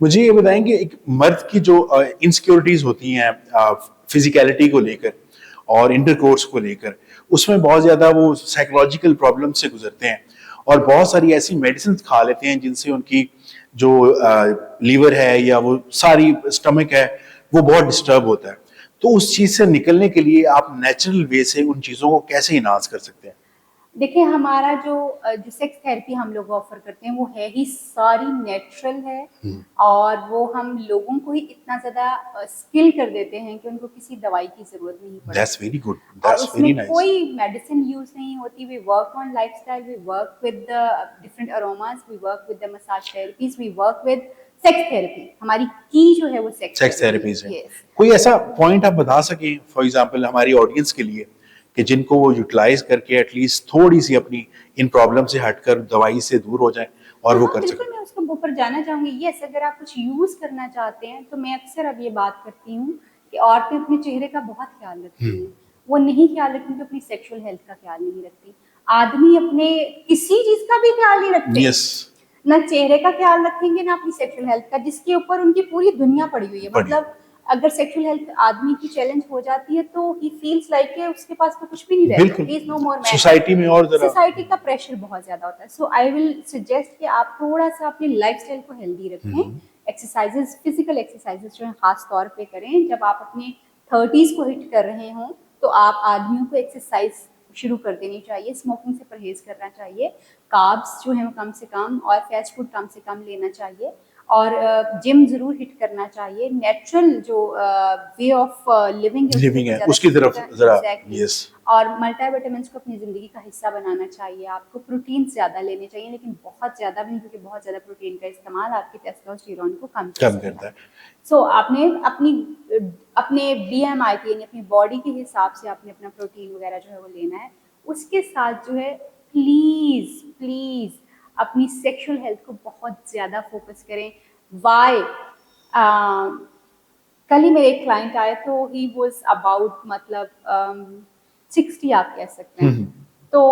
मुझे ये बताएंगे एक मर्द की जो इनसिक्योरिटीज होती हैं फिजिकलिटी को लेकर और इंटरकोर्स को लेकर, उसमें बहुत ज्यादा वो साइकोलॉजिकल प्रॉब्लम से गुजरते हैं और बहुत सारी ऐसी मेडिसिन खा लेते हैं जिनसे उनकी जो लीवर है या वो सारी स्टमक है वो बहुत डिस्टर्ब होता है। तो उस चीज से निकलने के लिए आप नेचुरल वे से उन चीजों को कैसे इनहांस कर सकते हैं? देखिए, हमारा जो सेक्स थेरेपी हम लोग ऑफर करते हैं वो है ही सारी नेचुरल है। और वो हम लोगों को ही इतना ज़्यादा स्किल कर देते हैं कि उनको किसी दवाई की ज़रूरत नहीं पड़ती। दैट्स वेरी गुड, और दैट्स उसमें वेरी नाइस। कोई मेडिसिन यूज़ नहीं होती। We work on lifestyle, we work with the different aromas, we work with the massage therapies, we work with sex therapy. हमारी की जो है वो सेक्स सेक्स थेरेपी थेरेपीज है। है। यस। कोई ऐसा पॉइंट आप बता सकें फॉर एग्जांपल हमारी ऑडियंस के लिए कि जिनको वो यूटिलाइज करके एटलीस्ट थोड़ी सी अपनी इन प्रॉब्लम से हटकर दवाई से दूर हो जाए और हाँ वो हाँ, कर बिल्कुल, सकें? मैं उसके ऊपर जाना चाहूंगी। यस, अगर आप कुछ यूज करना चाहते हैं तो मैं अक्सर अब ये बात करती हूँ कि औरतें अपने चेहरे का बहुत ख्याल रखती हैं। वो नहीं ख्याल रखती तो अपनी सेक्सुअल हेल्थ का ख्याल नहीं रखती। आदमी अपने किसी चीज का भी ख्याल नहीं रखते, यस। ना चेहरे का ख्याल रखेंगे ना अपनी सेक्सुअल हेल्थ का, जिसके ऊपर उनकी पूरी दुनिया पड़ी हुई है। बढ़िया। मतलब अगर सेक्सुअल हेल्थ आदमी की चैलेंज हो जाती है तो ही फील्स लाइक उसके पास तो कुछ भी नहीं रहता, बिल्कुल। He is no more man. Society में और जरा सोसाइटी का प्रेशर बहुत ज्यादा होता है। सो आई विल सजेस्ट कि आप थोड़ा सा अपनी लाइफस्टाइल को हेल्दी रखें। एक्सरसाइजेस, फिजिकल एक्सरसाइजेस जो है खास तौर पे करें। जब आप अपने 30s को हिट कर रहे हों तो आप आदमियों को एक्सरसाइज शुरू कर देनी चाहिए। स्मोकिंग से परहेज करना चाहिए। कार्ब्स जो है वो कम से कम और फास्ट फूड कम से कम लेना चाहिए। और जिम जरूर हिट करना चाहिए। नेचुरल जो वे ऑफ लिविंग है उसके लिविंग ऊपर है ज्यादा उसकी स्किल तरफ का। जरा। एग्जैक्टली। यस। और मल्टीविटामिन्स को अपनी ज़िंदगी का हिस्सा बनाना चाहिए। आपको प्रोटीन ज़्यादा लेने चाहिए, लेकिन बहुत ज़्यादा भी नहीं, क्योंकि बहुत ज़्यादा प्रोटीन का इस्तेमाल आपके टेस्टोस्टेरोन को कम कर कम सकता करता है। है। सो आपने अपने BMI के यानी अपनी बॉडी के हिसाब से आपने अपना प्रोटीन वगैरह जो है वो लेना है। उसके साथ जो है प्लीज़ प्लीज़ अपनी सेक्सुअल हेल्थ को बहुत ज़्यादा फोकस करें। वाई? कल ही मेरे एक क्लाइंट आए तो ही वॉज अबाउट मतलब 60 आप कह सकते हैं। तो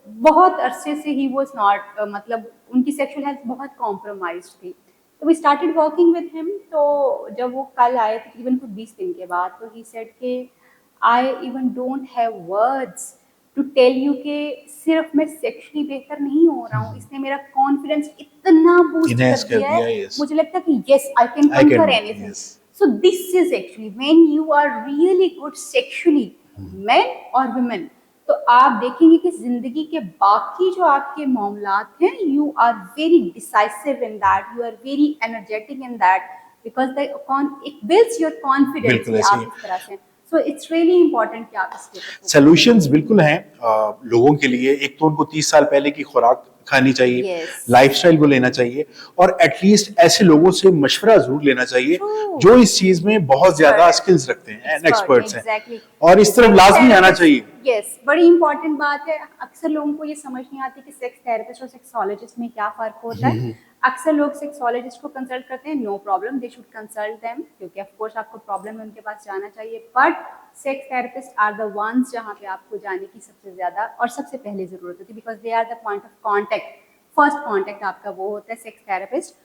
बहुत अरसे से ही वॉज नॉट मतलब उनकी सेक्सुअल हेल्थ बहुत कॉम्प्रोमाइज थी। तो we started working with him. तो जब वो कल आए तकरीबन कुछ 20 दिन के बाद, तो ही सेड के I even don't have words to tell you कि सिर्फ मैं सेक्सुअली बेहतर नहीं हो रहा हूँ, इसने मेरा कॉन्फिडेंस इतना बूस्ट इनहेंस कर कर दिया है। दिया। यस। मुझे लगता है कि yes I can I can conquer do. Anything. Yes. So this is actually when you are really good sexually, men or women, तो आप देखेंगे कि जिंदगी के बाकी जो आपके मामलात हैं, you are very decisive in that, you are very energetic in that, because it builds your confidence बिल्कुल कि ऐसे ही। आप इस तरह से। So it's really important कि आप इसके ऊपर focus सॉल्यूशंस बिल्कुल हैं लोगों के लिए। एक तो उनको 30 साल पहले की खुराक खानी चाहिए, Yes. लाइफस्टाइल को लेना चाहिए और एटलीस्ट ऐसे लोगों से मशवरा जरूर लेना चाहिए True. जो इस चीज में बहुत ज्यादा Expert है। स्किल्स रखते हैं, Expert, एक्सपर्ट्स हैं। exactly. और इस तरफ लाजमी आना चाहिए। यस, बड़ी इंपॉर्टेंट बात है। अक्सर लोगों को ये समझ नहीं आती कि सेक्स थेरेपिस्ट और सेक्सोलॉजिस्ट में क्या फर्क होता है। अक्सर लोग सेक्सोलॉजिस्ट को कंसल्ट करते हैं, no problem, they should consult them, क्योंकि ऑफ कोर्स आपको प्रॉब्लम है, उनके पास जाना चाहिए। But sex therapist are the ones जहाँ पे आपको जाने की सबसे ज्यादा और सबसे पहले जरूरत होती है, because they are the point of contact. First contact आपका वो होता है sex therapist,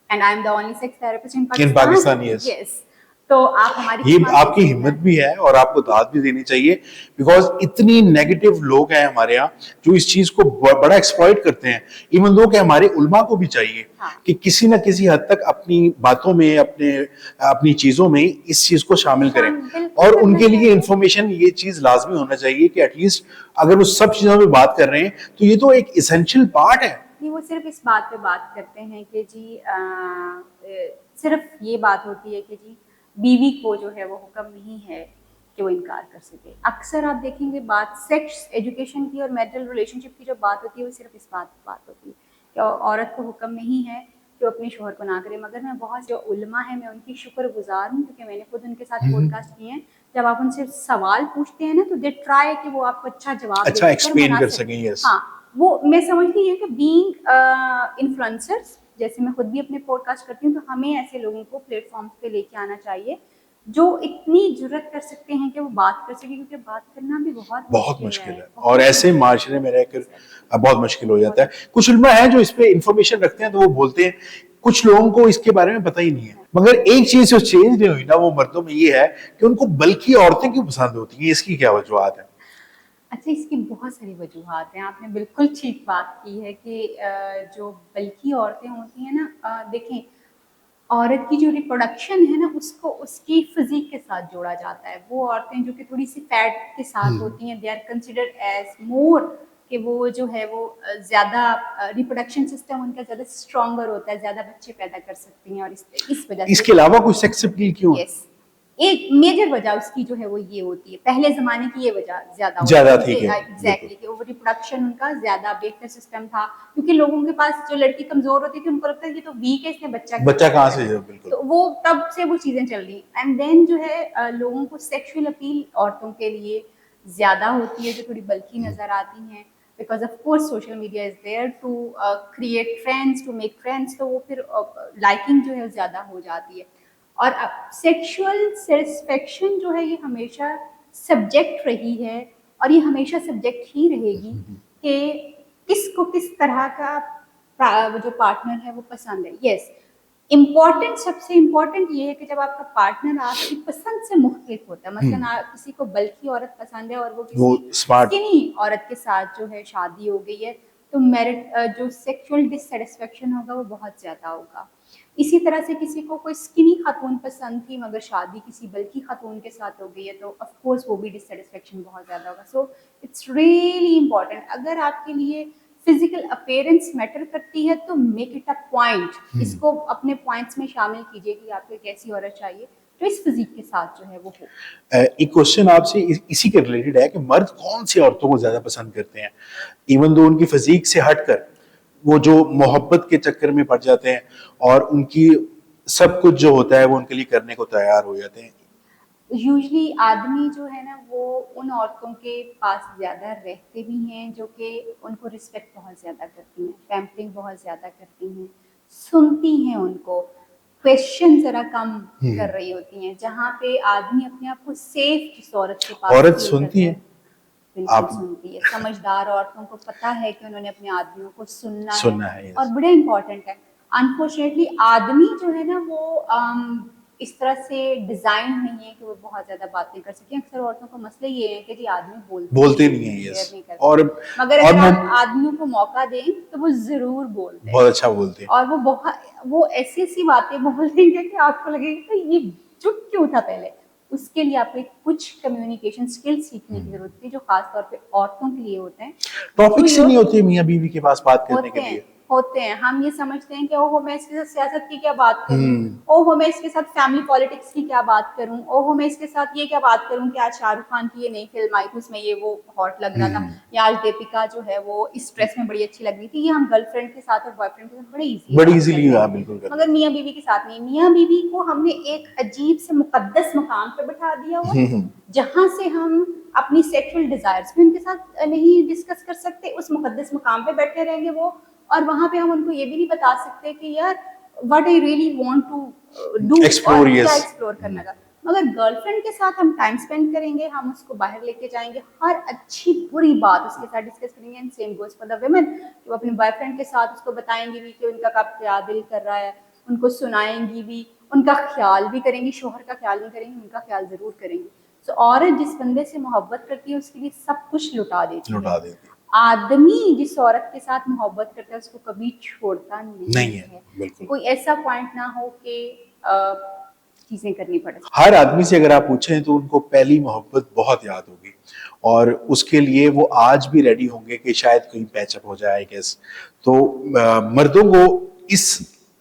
and I am the only sex therapist in in Pakistan. Yes. Yes. तो आप हमारी ये आपकी हिम्मत भी है और आपको दाद भी देनी चाहिए, बिकॉज इतनी नेगेटिव लोग हैं हमारे यहाँ जो इस चीज को बड़ा एक्सप्लॉइट करते हैं। इवन दो कि हमारे उलमा को भी चाहिए कि किसी न किसी हद तक अपनी बातों में, अपनी चीजों में इस चीज को शामिल करें। और उनके लिए इंफॉर्मेशन ये चीज लाजमी होना चाहिए कि एटलीस्ट अगर वो सब चीजों में बात कर रहे हैं तो ये तो एक इसेंशियल पार्ट है। वो सिर्फ इस बात पे बात करते हैं कि जी सिर्फ ये बात होती है कि जी बीवी को जो है वो हुक्म नहीं है कि वो इनकार कर सके। अक्सर आप देखेंगे बात सेक्स एजुकेशन की और मैरिटल रिलेशनशिप की जो बात होती है वो सिर्फ इस बात होती है कि औरत को हुक्म नहीं है कि वो अपने शोहर को ना करे। मगर मैं बहुत जो उलमा है मैं उनकी शुक्रगुजार हूँ, क्योंकि मैंने खुद उनके साथ पॉडकास्ट किए हैं। जब आप उनसे सवाल पूछते हैं ना तो दे ट्राई कि वो आपको अच्छा जवाब अच्छा एक्सप्लेन कर सकें। यस। हाँ, वो मैं समझती हूँ कि बीइंग इन्फ्लुएंसर्स, जैसे मैं खुद भी अपने पॉडकास्ट करती हूँ, तो हमें ऐसे लोगों को प्लेटफॉर्म्स पे लेके आना चाहिए जो इतनी जुर्रत कर सकते हैं कि वो बात कर सके, क्योंकि बात करना भी बहुत मुश्किल है और ऐसे माशरे में रहकर बहुत मुश्किल हो जाता है। कुछ उलमा है जो इस पे इंफॉर्मेशन रखते हैं तो वो बोलते हैं कुछ लोगों को इसके बारे में पता ही नहीं है। मगर एक चीज जो चेंज नहीं हुई ना वो मर्दों में ये है कि उनको बल्कि औरतें क्यों पसंद होती हैं, इसकी क्या वजूहत है? अच्छा, इसकी बहुत सारी वजूहात हैं। आपने बिल्कुल ठीक बात की है कि जो बल्कि औरतें होती हैं ना, देखें, औरत की जो रिप्रोडक्शन है ना उसको उसकी फिजिक के साथ जोड़ा जाता है। वो औरतें जो कि थोड़ी सी फैट के साथ होती हैं, दे आर कंसिडर्ड एज मोर, कि वो जो है वो ज़्यादा रिप्रोडक्शन सिस्टम उनका ज़्यादा स्ट्रॉन्गर होता है, ज़्यादा बच्चे पैदा कर सकती हैं, और इस वजह से इसके अलावा कुछ सेक्स अपील क्यों है? यस, एक मेजर वजह उसकी जो है वो ये होती है। पहले जमाने की ये वजह ज्यादा ज्यादा होती थी है कि एग्जैक्टली, कि वो रिप्रोडक्शन उनका ज्यादा बेहतर सिस्टम था, क्योंकि लोगों के पास जो लड़की कमजोर होती थी उनको लगता है ये तो वीक है, इसने बच्चा कहाँ से है, बिल्कुल। तो वो तब से वो चीजें चल रही। एंड देन जो है लोगों को सेक्सुअल अपील औरतों के लिए ज्यादा होती है, जो थोड़ी बल्कि नजर आती हैं, because of course social media is there to create friends, to make friends, तो वो फिर लाइकिंग जो है ज्यादा हो जाती है। और अब सेक्सुअल सेटिस्फेक्शन जो है ये हमेशा सब्जेक्ट रही है, और ये हमेशा सब्जेक्ट ही रहेगी कि किसको किस तरह का जो पार्टनर है वो पसंद है। यस, इम्पॉर्टेंट, सबसे इम्पॉर्टेंट ये है कि जब आपका पार्टनर आपकी पसंद से मुख्तलिफ होता है, मसलन किसी को बल्कि औरत पसंद है और वो किसी स्मार्ट स्किनी औरत के साथ जो है शादी हो गई है, तो मेरिट जो सेक्सुअल डिससेटिस्फेक्शन होगा वो बहुत ज्यादा होगा। इसी तरह से किसी को कोई स्किनी खातून पसंद थी मगर शादी किसी बल्कि खातून के साथ हो गई है, तो ऑफ कोर्स वो भी डिससेटिस्फेक्शन बहुत ज्यादा होगा। सो इट्स रियली इम्पोर्टेंट, अगर आपके लिए फिजिकल अपीयरेंस मैटर करती है तो मेक इट अ पॉइंट, इसको अपने पॉइंट्स में शामिल कीजिए कि आपको एक ऐसी औरत चाहिए जो इस फिजिक के साथ जो है वो हो। एक क्वेश्चन आपसे इसी के रिलेटेड है कि मर्द कौन सी औरतों को ज्यादा पसंद करते हैं, इवन दो उनकी फिजिक से हटकर वो जो मोहब्बत के चक्कर में पड़ जाते हैं और उनकी सब कुछ जो होता है वो उनके लिए करने को तैयार हो जाते हैं? यूजली आदमी जो है ना वो उन औरतों के पास ज़्यादा रहते भी हैं जो कि उनको रिस्पेक्ट बहुत ज़्यादा करती हैं, पैम्परिंग बहुत ज़्यादा करती हैं, सुनती हैं उनको, क्वेश्चन ज़रा कम कर रही होती हैं, जहाँ पे आदमी अपने आप को सेफ जिस औरत के पास औरत फील सुनती करता है? है, बिल्कुल आप सुनती है। समझदार औरतों को पता है कि उन्होंने अपने आदमियों को सुनना सुनना है, है, और yes. बड़ा इम्पोर्टेंट है। अनफॉर्चुनेटली आदमी जो है ना वो इस तरह से डिजाइन नहीं है कि वो बहुत ज्यादा बातें कर सकें। अक्सर औरतों का मसला ये है कि जी आदमी बोलते नहीं है, शेयर यस। नहीं करते, और मगर और अगर वो आप आदमियों को मौका दें तो वो जरूर बोलते हैं, बहुत अच्छा बोलते हैं। और वो ऐसी ऐसी बातें बोल देंगे कि आपको लगेगा कि ये चुप क्यों था पहले। उसके लिए आपको कुछ कम्युनिकेशन स्किल सीखने की जरूरत है, जो खास तौर पे औरतों के लिए होते हैं। टॉपिक्स ही नहीं होते मियाँ बीवी के पास बात करने के लिए। होते हैं, हम ये समझते हैं कि ओहो मैं इसके साथ सियासत की क्या बात करूं, ओहो मैं इसके साथ फैमिली पॉलिटिक्स की क्या बात करूं, ओहो मैं इसके साथ ये क्या बात करूं कि आज शाहरुख खान की ये नई फिल्म आई थी उसमें ये वो हॉट लग रहा था, या आज दीपिका जो है वो इस ड्रेस में बड़ी अच्छी लग रही थी। ये हम गर्लफ्रेंड के साथ और बॉयफ्रेंड के साथ बड़ी इजीली बिल्कुल कर मगर मियाँ बीवी के साथ नहीं। मियाँ बीवी को हमने एक अजीब से मुकद्दस मकाम पे बैठा दिया हुआ, जहां से हम अपनी सेक्सुअल डिजायर्स भी उनके साथ नहीं डिस्कस कर सकते। उस मुकद्दस मकाम पे बैठे रहेंगे वो, और वहां पे हम उनको ये भी नहीं बता सकते कि यार what I really want to do, और क्या एक्सप्लोर करना था। मगर गर्लफ्रेंड के साथ हम टाइम स्पेंड करेंगे, हम उसको बाहर लेके जाएंगे, हर अच्छी बुरी बात उसके साथ डिस्कस करेंगे। And same goes for the women, जो अपने बॉयफ्रेंड के साथ उसको बताएंगी भी कि उनका कब क्या दिल कर रहा है, उनको सुनाएंगी भी, उनका ख्याल भी करेंगी, शोहर का ख्याल नहीं करेंगी, उनका ख्याल जरूर करेंगी। तो औरत जिस बंदे से मोहब्बत करती है उसके लिए सब कुछ लुटा देती है। आदमी जिस औरत के साथ मोहब्बत करता है उसको कभी छोड़ता नहीं है। कोई ऐसा पॉइंट ना हो कि चीजें करनी पड़े। हर आदमी से अगर आप पूछें तो उनको पहली मोहब्बत बहुत याद होगी, और उसके लिए वो आज भी रेडी होंगे कि शायद कहीं पैचअप हो जाए, आई गेस। तो मर्दों को इस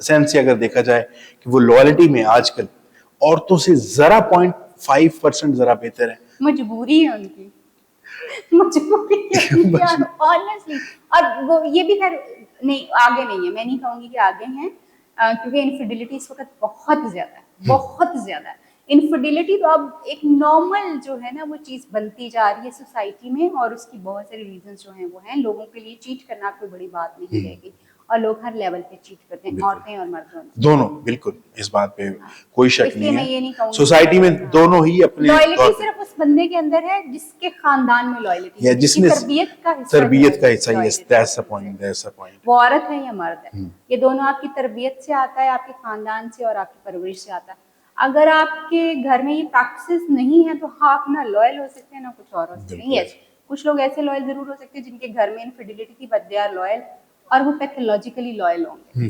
सेंस से अगर देखा जाए कि वो लॉयल्टी में आजकल औरतों से जरा 0.5% जरा बेहतर है। मजबूरी है उनकी, मजबूरी है ऑनेस्टली। और वो ये भी खैर नहीं, आगे नहीं है, मैं नहीं कहूंगी कि आगे हैं, क्योंकि इनफिडिलिटी इस वक्त बहुत ज्यादा है, बहुत ज्यादा है। इनफिडिलिटी तो अब एक नॉर्मल जो है ना वो चीज बनती जा रही है सोसाइटी में, और उसकी बहुत सारे रीजंस जो हैं वो हैं। लोगों के लिए चीट करना कोई बड़ी बात नहीं रहेगी, और लोग हर लेवल पे चीट करते हैं, बिल्कुल। औरतें और मर्द दोनों। दोनों, बिल्कुल, इस बात पे कोई तो शक इसलिए नहीं मैं ये नहीं है। कहूंगी सोसाइटी में हाँ। दोनों ही अपने लॉयल्टी तौर पे सिर्फ उस बंदे के अंदर है जिसके खानदान में लॉयल्टी या है, जिसकी जिसने तरबियत का हिस्सा जो तरबियत का है हिस्सा, यस, loyalty दैट्स द है। Point, that's the point. वो औरत है या मर्द है, हम्म। ये दोनों आपकी तरबियत से आता है, आपके खानदान से और आपकी परवरिश से आता है। अगर आपके घर में ये प्रैक्टिस नहीं है तो हाँ, आप ना लॉयल हो सकते हैं ना कुछ और हो सकते हैं। बिल्कुल। यस, कुछ लोग ऐसे लॉयल जरूर हो सकते हैं जिनके घर में इनफिडिलिटी थी, बट दे आर लॉयल और वो पैथोलॉजिकली लॉयल होंगे।